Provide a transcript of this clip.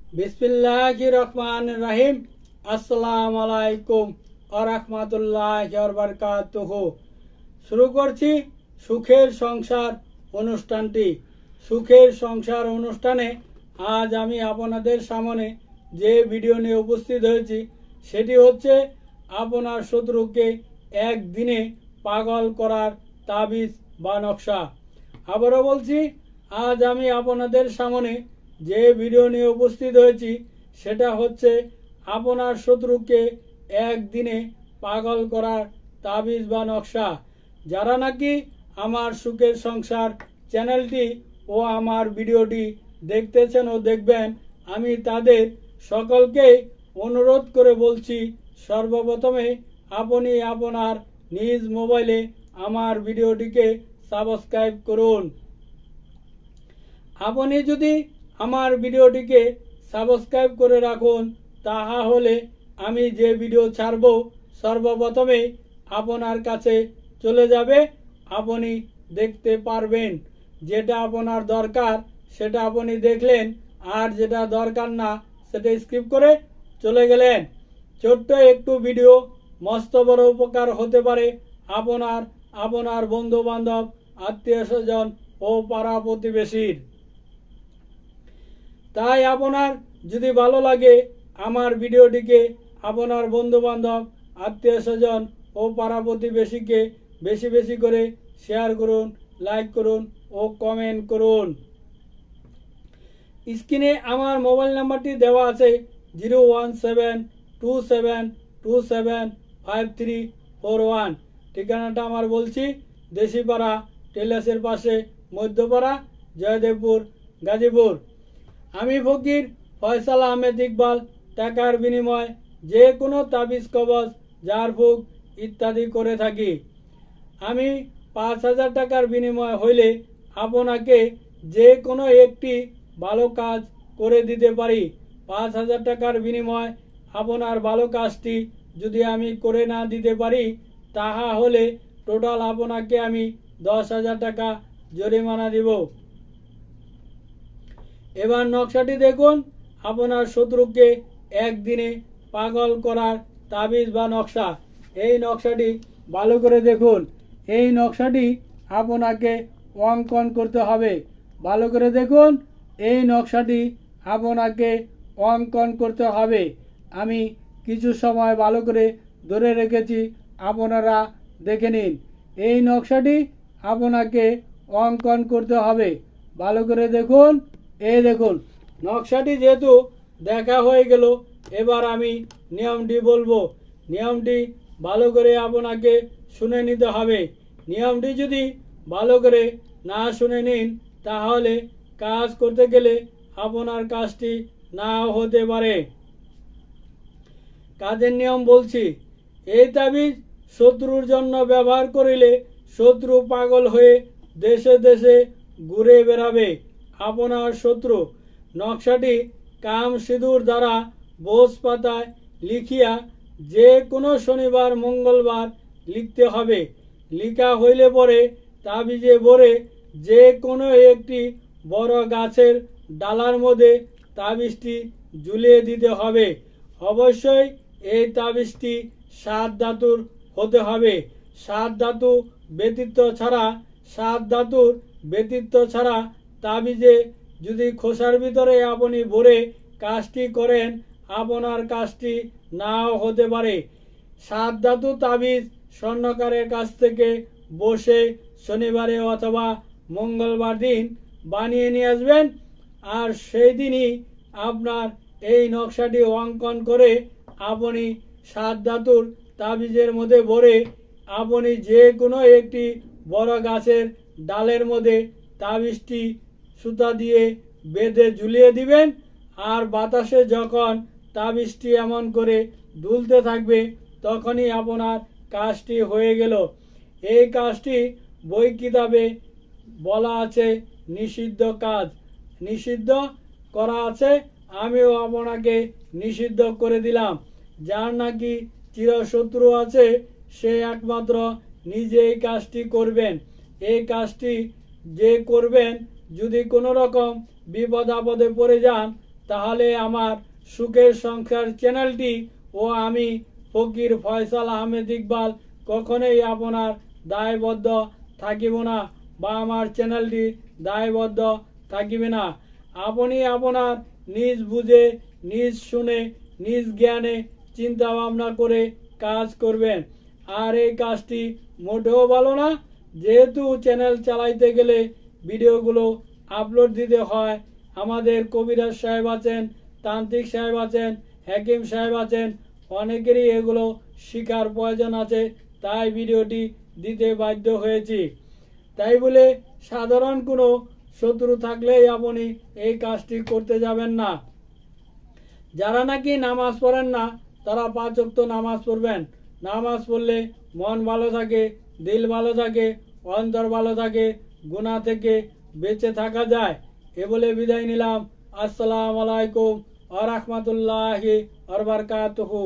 बिस्मिल्लाहिर रहमानिर रहीम। अस्सलामु आलाइकुम ওয়া রাহমাতুল্লাহি ওয়া বারাকাতুহু। শুরু করছি সুখের সংসার অনুষ্ঠানটি। সুখের সংসার অনুষ্ঠানে আজ আমি আপনাদের সামনে যে ভিডিও নিয়ে উপস্থিত হয়েছি সেটি হচ্ছে আপনার শত্রুকে একদিনে পাগল করার তাবিজ বা নকশা। আবারও বলছি, আজ আমি আপনাদের সামনে যে ভিডিও নিয়ে উপস্থিত হয়েছি সেটা হচ্ছে আপনার শত্রুকে একদিনে পাগল করার তাবিজ বা নকশা। যারা নাকি আমার সুখের সংসার চ্যানেলটি ও আমার ভিডিওটি দেখতেছেন ও দেখবেন, আমি তাদের সকলকে অনুরোধ করে বলছি, সর্বপ্রথমে আপনি আপনার নিজ মোবাইলে আমার ভিডিওটিকে সাবস্ক্রাইব করুন। আপনি যদি আমার ভিডিওটিকে সাবস্ক্রাইব করে রাখুন, তাহলে আমি যে ভিডিও ছাড়ব সর্বপ্রথমে আপনার কাছে চলে যাবে, আপনি দেখতে পারবেন। যেটা আপনার দরকার সেটা আপনি দেখলেন, আর যেটা দরকার না সেটা স্কিপ করে চলে গেলেন। ছোট্ট একটু ভিডিও মস্ত বড় উপকার হতে পারে আপনার বন্ধু বান্ধব, আত্মীয় স্বজন ও পাড়া প্রতিবেশীর। তাই আপনার যদি ভালো লাগে আমার ভিডিওটিকে আপনার বন্ধু বান্ধব, আত্মীয় স্বজন ও পাড়া প্রতিবেশীকে বেশি বেশি করে শেয়ার করুন, লাইক করুন ও কমেন্ট করুন। স্ক্রিনে আমার মোবাইল নাম্বারটি দেওয়া আছে 01727275341। ঠিকানাটা আমার বলছি, দেশিপাড়া টেলার্সের পাশে, মধ্যপাড়া, জয়দেবপুর, গাজীপুর। আমি ফকির ফয়সাল আহমেদ ইকবাল টাকার বিনিময়ে যে কোনো তাবিজ কবজ, ঝাড়ফুঁক ইত্যাদি করে থাকি। আমি ৫,০০০ টাকার বিনিময় হইলে আপনাকে যে কোনো একটি ভালো কাজ করে দিতে পারি। ৫,০০০ টাকার বিনিময় আপনার ভালো কাজটি যদি আমি করে না দিতে পারি, তাহলে টোটাল আপনাকে আমি ১০,০০০ টাকা জরিমানা দিব। এবার নকশাটি দেখুন, আপনার শত্রুকে একদিনে পাগল করার তাবিজ বা নকশা। এই নকশাটি ভালো করে দেখুন। এই নকশাটি আপনাকে অঙ্কন করতে হবে। ভালো করে দেখুন, এই নকশাটি আপনাকে অঙ্কন করতে হবে। আমি কিছু সময় ভালো করে ধরে রেখেছি, আপনারা দেখে নিন। এই নকশাটি আপনাকে অঙ্কন করতে হবে। ভালো করে দেখুন। এই দেখুন, নকশাটি যেহেতু দেখা হয়ে গেল, এবার আমি নিয়মটি বলবো। নিয়মটি ভালো করে আপনাকে শুনে নিতে হবে। নিয়মটি যদি ভালো করে না শুনে নিন, তাহলে কাজ করতে গেলে আপনার কাজটি নাও হতে পারে। কাজের নিয়ম বলছি। এই তাবিজ শত্রুর জন্য ব্যবহার করিলে শত্রু পাগল হয়ে দেশে দেশে ঘুরে বেড়াবে। আপনার শত্রু নকশাটি কাম সিঁদুর দ্বারা বোস পাতায় লিখিয়া যে কোনো শনিবার মঙ্গলবার লিখতে হবে। লিখা হইলে পরে তাবিজে ভরে যে কোনো একটি বড় গাছের ডালার মধ্যে তাবিজটি ঝুলিয়ে দিতে হবে। অবশ্যই এই তাবিজটি ৭ ধাতুর হতে হবে। ৭ ধাতু ব্যতীত ছাড়া তাবিজে যদি খোসার ভিতরে আপনি ভরে কাজটি করেন, আপনার কাজটি নাও হতে পারে। ৭ ধাতু তাবিজ স্বর্ণকারের কাছ থেকে বসে শনিবারে অথবা মঙ্গলবার দিন বানিয়ে নিয়ে আসবেন, আর সেই দিনই আপনার এই নকশাটি অঙ্কন করে আপনি ৭ ধাতুর তাবিজের মধ্যে ভরে আপনি যে কোনো একটি বড় গাছের ডালের মধ্যে তাবিজটি সুতা দিয়ে বেঁধে ঝুলিয়ে দিবেন। আর বাতাসে যখন তাবিজটি এমন করে দুলতে থাকবে, তখনই আপনার কাজটি হয়ে গেল। এই কাজটি বই কিতাবে বলা আছে নিষিদ্ধ কাজ, নিষিদ্ধ করা আছে। আমিও আপনাকে নিষিদ্ধ করে দিলাম। যার নাকি চিরশত্রু আছে, সে একমাত্র নিজে এই কাজটি করবেন। এই কাজটি যে করবেন, যদি কোনো রকম বিপদ আপদে পড়ে যান, তাহলে আমার সুখের সংসার চ্যানেলটি ও আমি ফকির ফয়সাল আহমেদ ইকবাল কখনোই আপনার দায়বদ্ধ থাকিব না বা আমার চ্যানেলটি দায়বদ্ধ থাকিবে না। আপনি আপনার নিজ বুঝে, নিজ শুনে, নিজ জ্ঞানে চিন্তা ভাবনা করে কাজ করবেন। আর এই কাজটি মোটেও ভালো না, যেহেতু চ্যানেল চালাইতে গেলে ভিডিওগুলো আপলোড দিতে হয়। আমাদের কবিরাজ সাহেব আছেন, তান্ত্রিক সাহেব আছেন, হাকিম সাহেব আছেন, অনেকেরই এগুলো শিখার প্রয়োজন আছে, তাই ভিডিওটি দিতে বাধ্য হয়েছি। তাই বলে সাধারণ কোনো শত্রু থাকলেই আপনি এই কাজটি করতে যাবেন না। যারা নাকি নামাজ পড়েন না তারা 5 ওয়াক্ত নামাজ পড়বেন। নামাজ পড়লে মন ভালো থাকে, দিল ভালো থাকে, অন্তর ভালো থাকে, গুনাহ থেকে বেঁচে থাকা যায়। এ বলে বিদায় নিলাম। আসসালামু আলাইকুম ওয়া রাহমাতুল্লাহি ওয়া বারাকাতুহু।